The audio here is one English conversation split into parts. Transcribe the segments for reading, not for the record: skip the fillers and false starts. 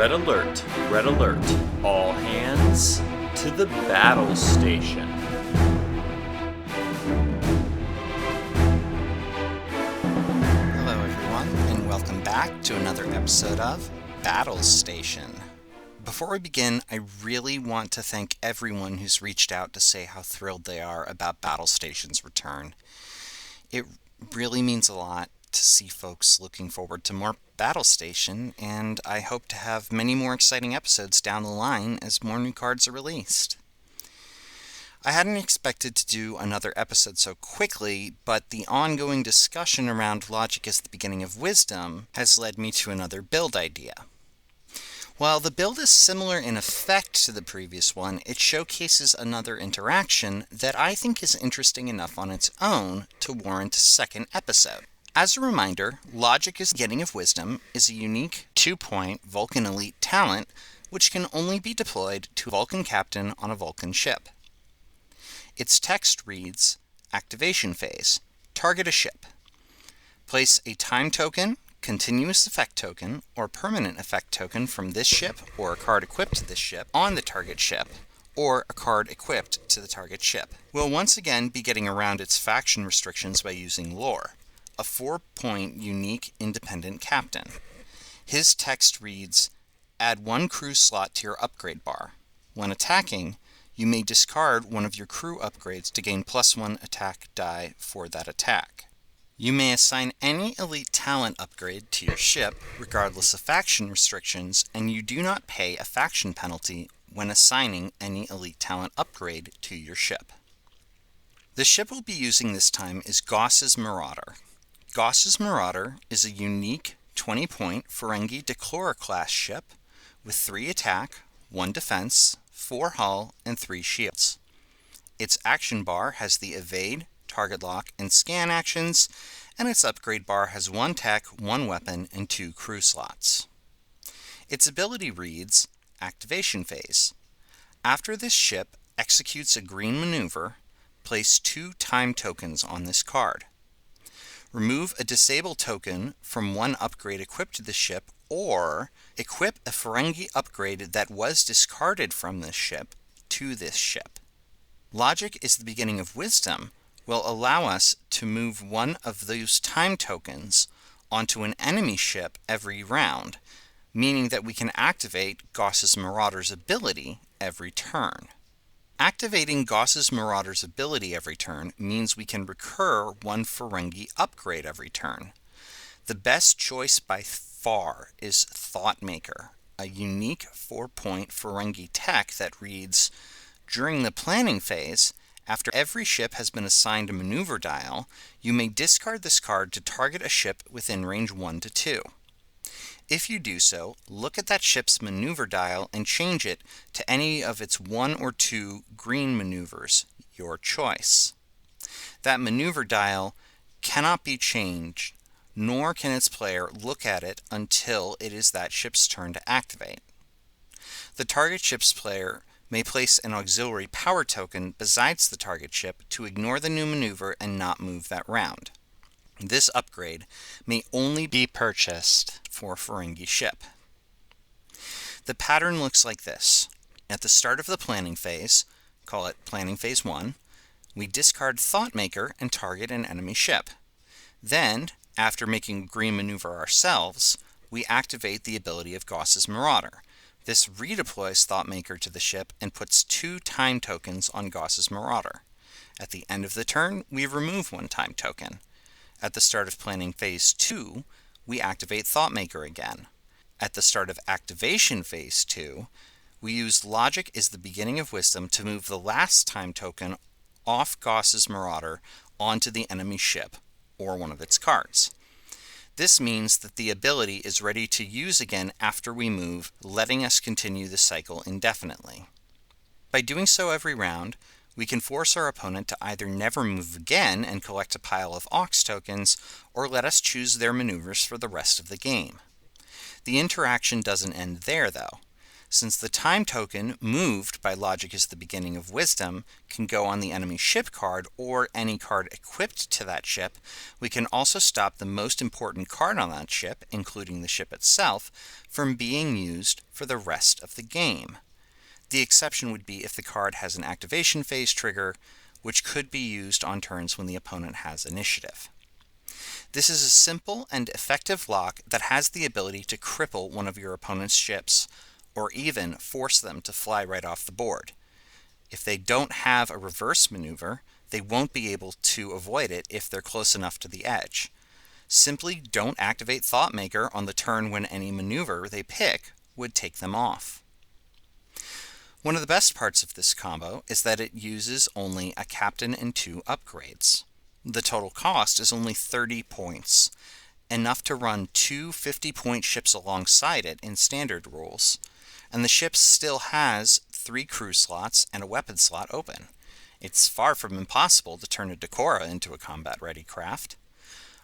Red alert, red alert. All hands to the battle station. Hello everyone, and welcome back to another episode of Battle Station. Before we begin, I really want to thank everyone who's reached out to say how thrilled they are about Battle Station's return. It really means a lot to see folks looking forward to more Battle Station, and I hope to have many more exciting episodes down the line as more new cards are released. I hadn't expected to do another episode so quickly, but the ongoing discussion around logic as the beginning of wisdom has led me to another build idea. While the build is similar in effect to the previous one, it showcases another interaction that I think is interesting enough on its own to warrant a second episode. As a reminder, Logic is the Beginning of Wisdom is a unique 2-point Vulcan Elite talent which can only be deployed to a Vulcan captain on a Vulcan ship. Its text reads, Activation Phase. Target a ship. Place a time token, continuous effect token, or permanent effect token from this ship or a card equipped to this ship on the target ship, or a card equipped to the target ship. We'll once again be getting around its faction restrictions by using Lore, a 4-point unique independent captain. His text reads, Add 1 crew slot to your upgrade bar. When attacking, you may discard one of your crew upgrades to gain +1 attack die for that attack. You may assign any elite talent upgrade to your ship, regardless of faction restrictions, and you do not pay a faction penalty when assigning any elite talent upgrade to your ship. The ship we'll be using this time is Goss Marauder. Goss Marauder is a unique 20-point Ferengi Declora class ship with 3 attack, 1 defense, 4 hull, and 3 shields. Its action bar has the evade, target lock, and scan actions, and its upgrade bar has 1 tech, 1 weapon, and 2 crew slots. Its ability reads, Activation Phase. After this ship executes a green maneuver, place 2 time tokens on this card. Remove a disable token from one upgrade equipped to the ship, or equip a Ferengi upgrade that was discarded from this ship to this ship. Logic is the Beginning of Wisdom will allow us to move one of those time tokens onto an enemy ship every round, meaning that we can activate Goss Marauder's ability every turn. Activating Goss Marauder's ability every turn means we can recur 1 Ferengi upgrade every turn. The best choice by far is Thoughtmaker, a unique 4-point Ferengi tech that reads, During the planning phase, after every ship has been assigned a maneuver dial, you may discard this card to target a ship within range 1 to 2. If you do so, look at that ship's maneuver dial and change it to any of its 1 or 2 green maneuvers, your choice. That maneuver dial cannot be changed, nor can its player look at it until it is that ship's turn to activate. The target ship's player may place an auxiliary power token besides the target ship to ignore the new maneuver and not move that round. This upgrade may only be purchased for a Ferengi ship. The pattern looks like this. At the start of the planning phase, call it Planning Phase 1, we discard Thoughtmaker and target an enemy ship. Then, after making a green maneuver ourselves, we activate the ability of Goss Marauder. This redeploys Thoughtmaker to the ship and puts 2 time tokens on Goss Marauder. At the end of the turn, we remove 1 time token. At the start of Planning Phase 2, we activate Thoughtmaker again. At the start of Activation Phase 2, we use Logic is the Beginning of Wisdom to move the last time token off Goss Marauder onto the enemy ship, or one of its cards. This means that the ability is ready to use again after we move, letting us continue the cycle indefinitely. By doing so every round, we can force our opponent to either never move again and collect a pile of Aux tokens, or let us choose their maneuvers for the rest of the game. The interaction doesn't end there, though. Since the time token moved by Logic is the beginning of wisdom can go on the enemy ship card or any card equipped to that ship, we can also stop the most important card on that ship, including the ship itself, from being used for the rest of the game. The exception would be if the card has an activation phase trigger, which could be used on turns when the opponent has initiative. This is a simple and effective lock that has the ability to cripple one of your opponent's ships, or even force them to fly right off the board. If they don't have a reverse maneuver, they won't be able to avoid it if they're close enough to the edge. Simply don't activate Thoughtmaker on the turn when any maneuver they pick would take them off. One of the best parts of this combo is that it uses only a captain and 2 upgrades. The total cost is only 30 points, enough to run 2 50-point ships alongside it in standard rules, and the ship still has 3 crew slots and a weapon slot open. It's far from impossible to turn a Decora into a combat-ready craft.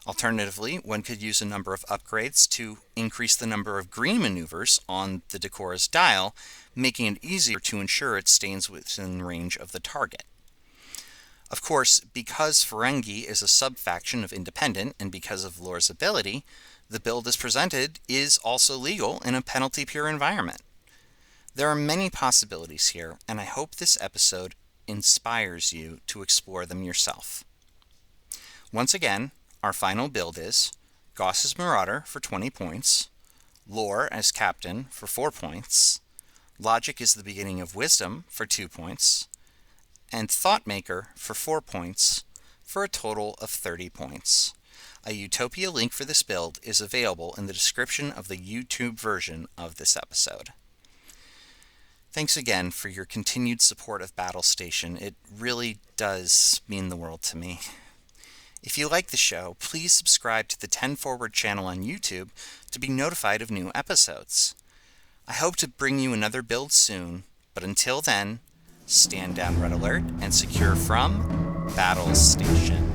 Alternatively, one could use a number of upgrades to increase the number of green maneuvers on the Decora's dial, making it easier to ensure it stays within range of the target. Of course, because Ferengi is a sub-faction of Independent and because of Lore's ability, the build as presented is also legal in a penalty-pure environment. There are many possibilities here, and I hope this episode inspires you to explore them yourself. Once again, our final build is Goss Marauder for 20 points, Lore as Captain for 4 points, Logic is the beginning of Wisdom for 2 points, and Thoughtmaker for 4 points, for a total of 30 points. A Utopia link for this build is available in the description of the YouTube version of this episode. Thanks again for your continued support of Battle Station. It really does mean the world to me. If you like the show, please subscribe to the 10 Forward channel on YouTube to be notified of new episodes. I hope to bring you another build soon, but until then, stand down Red Alert and secure from Battle Station.